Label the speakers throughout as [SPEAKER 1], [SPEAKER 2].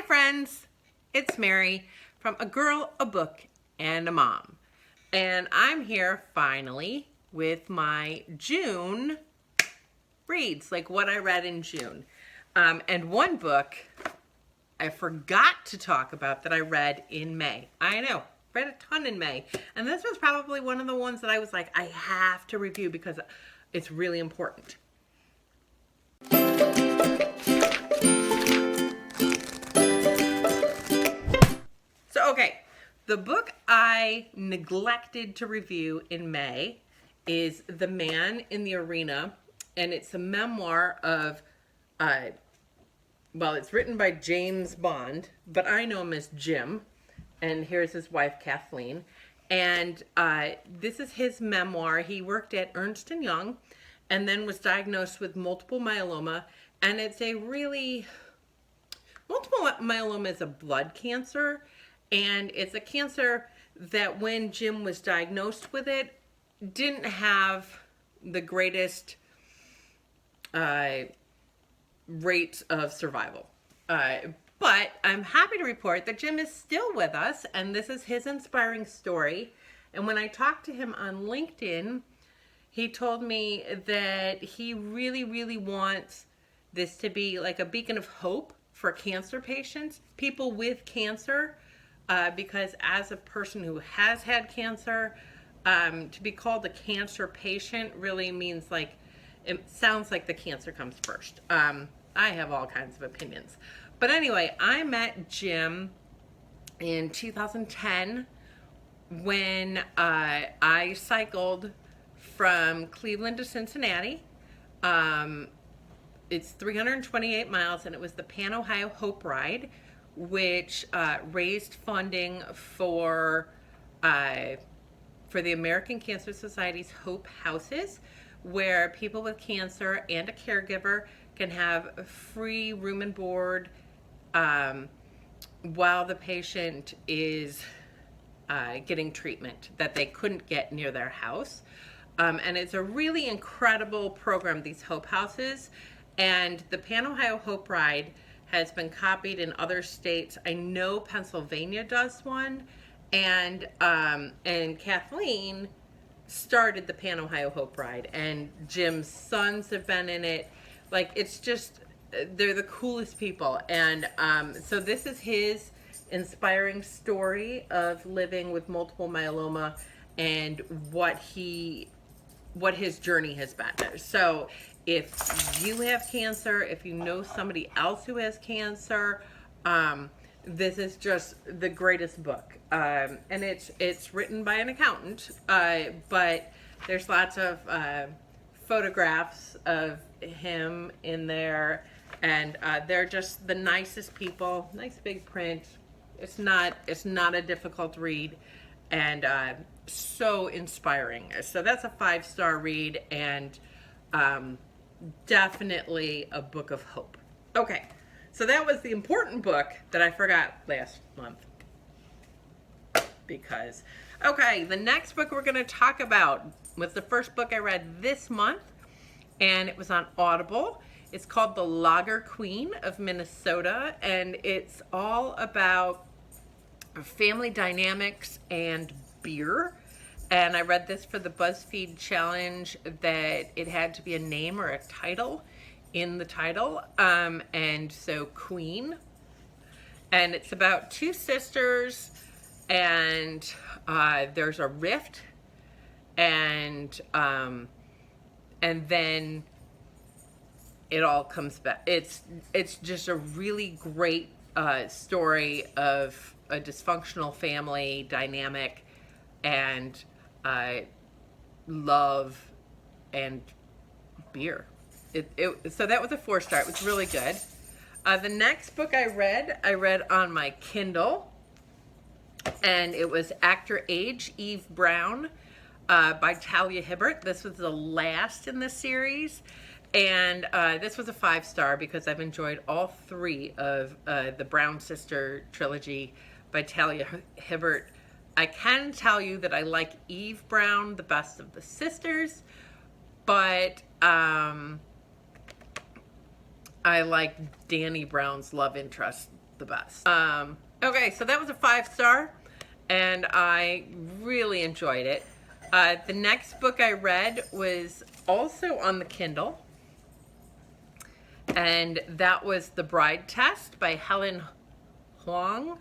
[SPEAKER 1] friends, it's Mary from A Girl, a Book, and a Mom. And I'm here finally with my June reads, like what I read in June. And one book I forgot to talk about that I read in May. I know, read a ton in May. And this was probably one of the ones that I was like, I have to review because it's really important. Okay, the book I neglected to review in May is The Man in the Arena, and it's a memoir of, it's written by James Bond, but I know him as Jim, and here's his wife, Kathleen, and this is his memoir. He worked at Ernst & Young, and then was diagnosed with multiple myeloma, and it's multiple myeloma is a blood cancer. And it's a cancer that when Jim was diagnosed with it, didn't have the greatest rates of survival. But I'm happy to report that Jim is still with us, and this is his inspiring story. And when I talked to him on LinkedIn, he told me that he really, really wants this to be like a beacon of hope for cancer patients, people with cancer. Because as a person who has had cancer, to be called a cancer patient really means like, it sounds like the cancer comes first. I have all kinds of opinions. But anyway, I met Jim in 2010 when I cycled from Cleveland to Cincinnati. It's 328 miles, and it was the Pan Ohio Hope Ride, which raised funding for the American Cancer Society's Hope Houses, where people with cancer and a caregiver can have free room and board while the patient is getting treatment that they couldn't get near their house. And it's a really incredible program, these Hope Houses. And the Pan Ohio Hope Ride has been copied in other states. I know Pennsylvania does one, and Kathleen started the Pan Ohio Hope Ride, and Jim's sons have been in it. Like, it's just, they're the coolest people. And so this is his inspiring story of living with multiple myeloma and what his journey has been. So if you have cancer, if you know somebody else who has cancer, this is just the greatest book. And it's written by an accountant, but there's lots of photographs of him in there, and they're just the nicest people. Nice big print. It's not a difficult read, and so inspiring. So that's a 5-star read, and definitely a book of hope. Okay, so that was the important book that I forgot last month. Okay, the next book we're going to talk about was the first book I read this month, and it was on Audible. It's called The Lager Queen of Minnesota, and it's all about family dynamics and beer. And I read this for the BuzzFeed challenge that it had to be a name or a title in the title. And so Queen. And it's about two sisters, and there's a rift, and then it all comes back. It's just a really great story of a dysfunctional family dynamic, and love and beer. So that was a 4-star. It was really good. The next book I read on my Kindle, and it was Actor Age, Eve Brown, by Talia Hibbert. This was the last in the series, and this was a 5-star because I've enjoyed all 3 of the Brown Sister trilogy by Talia Hibbert. I can tell you that I like Eve Brown the best of the sisters, but I like Danny Brown's love interest the best. Okay, so that was a 5-star, and I really enjoyed it. The next book I read was also on the Kindle, and that was The Bride Test by Helen Hoang.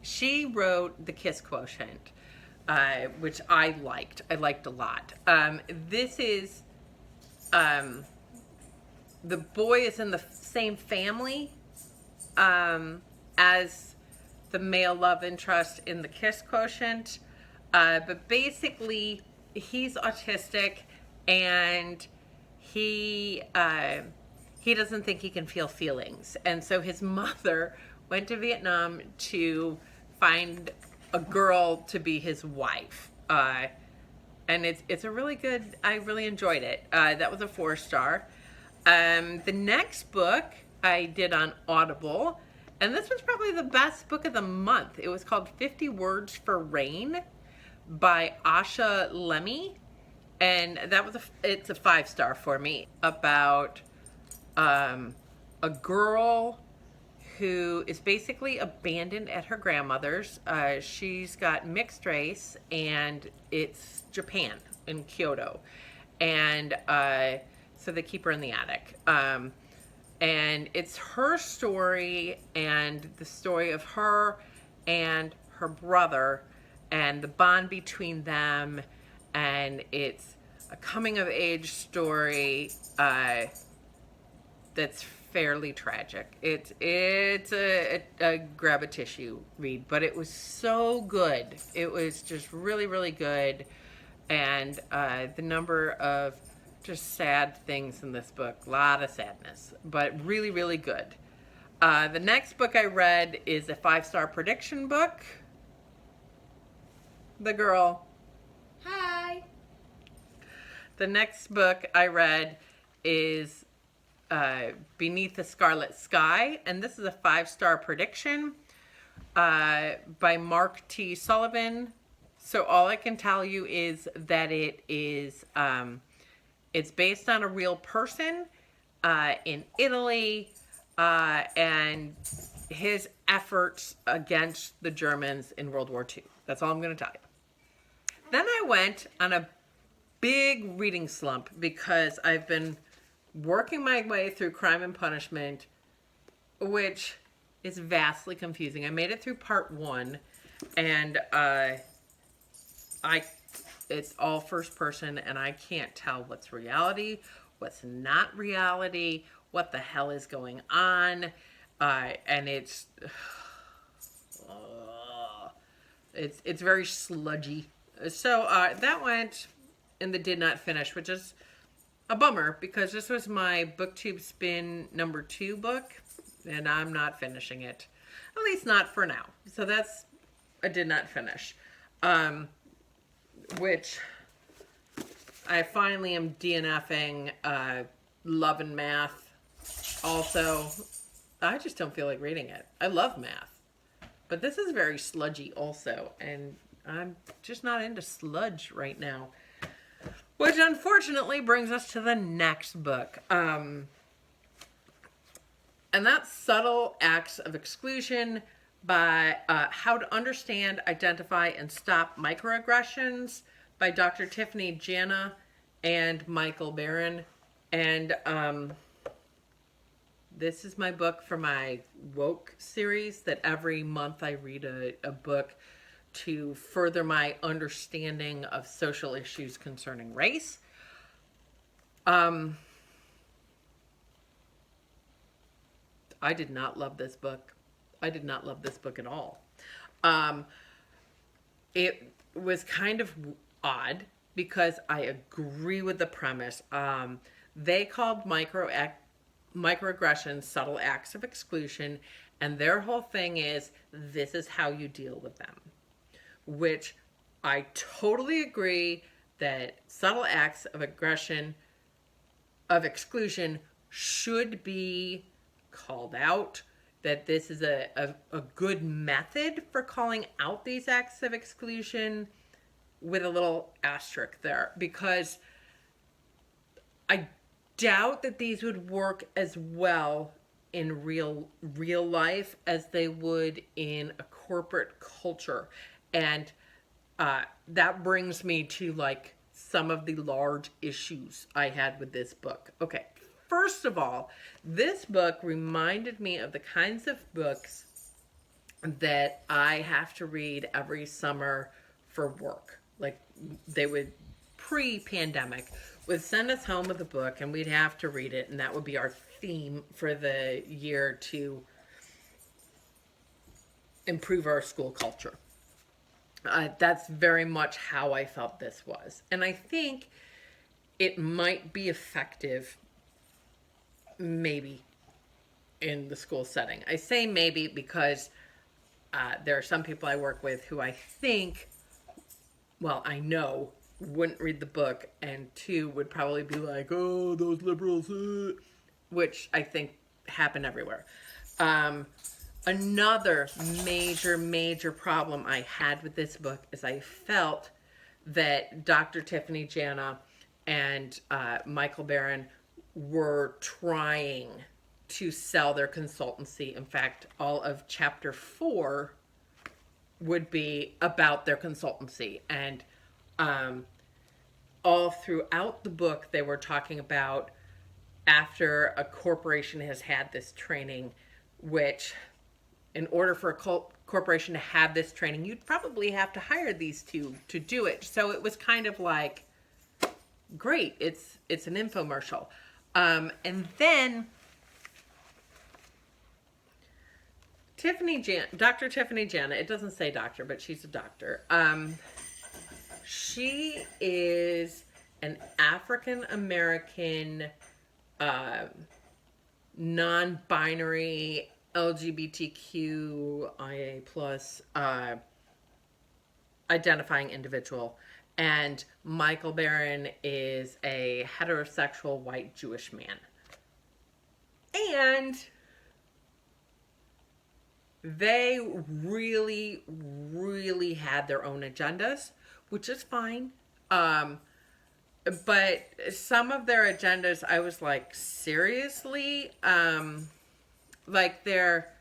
[SPEAKER 1] She wrote The Kiss Quotient, which I liked. I liked a lot. This is, the boy is in the same family as the male love interest in The Kiss Quotient. But basically, he's autistic, and he doesn't think he can feel feelings. And so his mother went to Vietnam to find a girl to be his wife. And it's a really good, I really enjoyed it. That was a 4-star. The next book I did on Audible, and this was probably the best book of the month. It was called 50 Words for Rain by Asha Lemmie. And it's a 5-star for me, about a girl who is basically abandoned at her grandmother's. She's got mixed race, and it's Japan, in Kyoto. And so they keep her in the attic. And it's her story, and the story of her and her brother, and the bond between them. And it's a coming-of-age story that's fairly tragic. It's a grab a tissue read, but it was so good. It was just really, really good. And the number of just sad things in this book, a lot of sadness, but really, really good. The next book I read is a 5-star prediction book. The girl. Hi. The next book I read is Beneath the Scarlet Sky, and this is a 5-star prediction by Mark T. Sullivan. So all I can tell you is that it is it's based on a real person in Italy, and his efforts against the Germans in World War II. That's all I'm going to tell you. Then I went on a big reading slump because I've been working my way through Crime and Punishment, which is vastly confusing. I made it through part 1, and it's all first person, and I can't tell what's reality, what's not reality, what the hell is going on, and it's very sludgy. So that went in the did not finish, which is a bummer because this was my BookTube Spin number 2 book, and I'm not finishing it, at least not for now. So that's a did not finish, which I finally am DNFing Love and Math. Also, I just don't feel like reading it. I love math, but this is very sludgy also, and I'm just not into sludge right now. Which unfortunately brings us to the next book. And that's Subtle Acts of Exclusion by How to Understand, Identify, and Stop Microaggressions by Dr. Tiffany, Jana, and Michael Baran. And this is my book for my Woke series, that every month I read a book to further my understanding of social issues concerning race. I did not love this book. I did not love this book at all. It was kind of odd because I agree with the premise. They called microaggressions subtle acts of exclusion, and their whole thing is this is how you deal with them. Which I totally agree that subtle acts of exclusion should be called out, that this is a good method for calling out these acts of exclusion, with a little asterisk there, because I doubt that these would work as well in real life as they would in a corporate culture. And that brings me to like some of the large issues I had with this book. Okay, first of all, this book reminded me of the kinds of books that I have to read every summer for work. Like, they would, pre-pandemic, would send us home with a book and we'd have to read it, and that would be our theme for the year to improve our school culture. That's very much how I felt this was. And I think it might be effective, maybe, in the school setting. I say maybe because there are some people I work with who I think, well, I know, wouldn't read the book, and two, would probably be like, oh, those liberals, which I think happen everywhere. Another major problem I had with this book is I felt that Dr. Tiffany, Jana, and Michael Baran were trying to sell their consultancy. In fact, all of chapter 4 would be about their consultancy. And all throughout the book, they were talking about after a corporation has had this training, which in order for a corporation to have this training, you'd probably have to hire these two to do it. So it was kind of like, great, it's an infomercial. And then Dr. Tiffany Jana, it doesn't say doctor, but she's a doctor. She is an African-American, non-binary, LGBTQIA plus identifying individual. And Michael Baran is a heterosexual white Jewish man. And they really had their own agendas, which is fine. But some of their agendas, I was like, seriously? Like their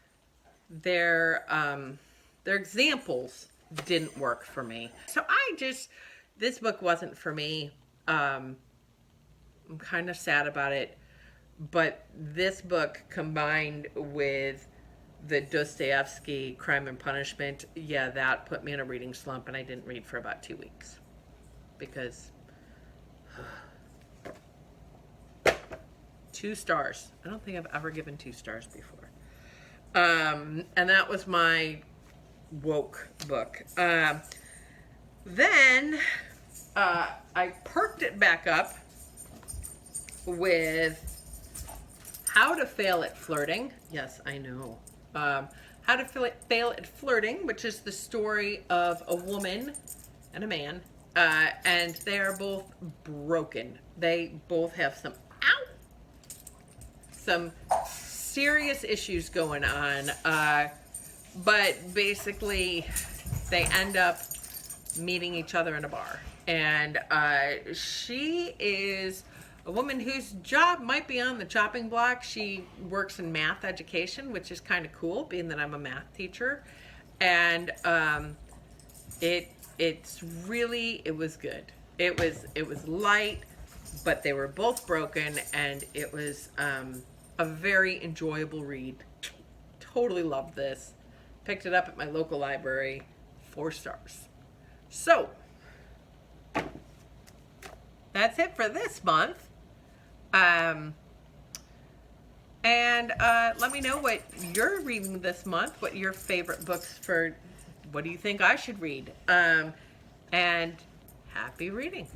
[SPEAKER 1] examples didn't work for me. So this book wasn't for me. I'm kind of sad about it. But this book combined with the Dostoyevsky Crime and Punishment, yeah, that put me in a reading slump, and I didn't read for about 2 weeks. Because 2 stars. I don't think I've ever given 2 stars before. And that was my woke book. Then I perked it back up with How to Fail at Flirting. Yes, I know. How to Fail at Flirting, which is the story of a woman and a man, and they are both broken. They both have some serious issues going on, but basically they end up meeting each other in a bar. And she is a woman whose job might be on the chopping block. She works in math education, which is kind of cool, being that I'm a math teacher. And it was good. It was light, but they were both broken, and it was a very enjoyable read. Totally loved this. Picked it up at my local library. 4 stars. So that's it for this month. And let me know what you're reading this month, what your favorite books what do you think I should read? And happy reading.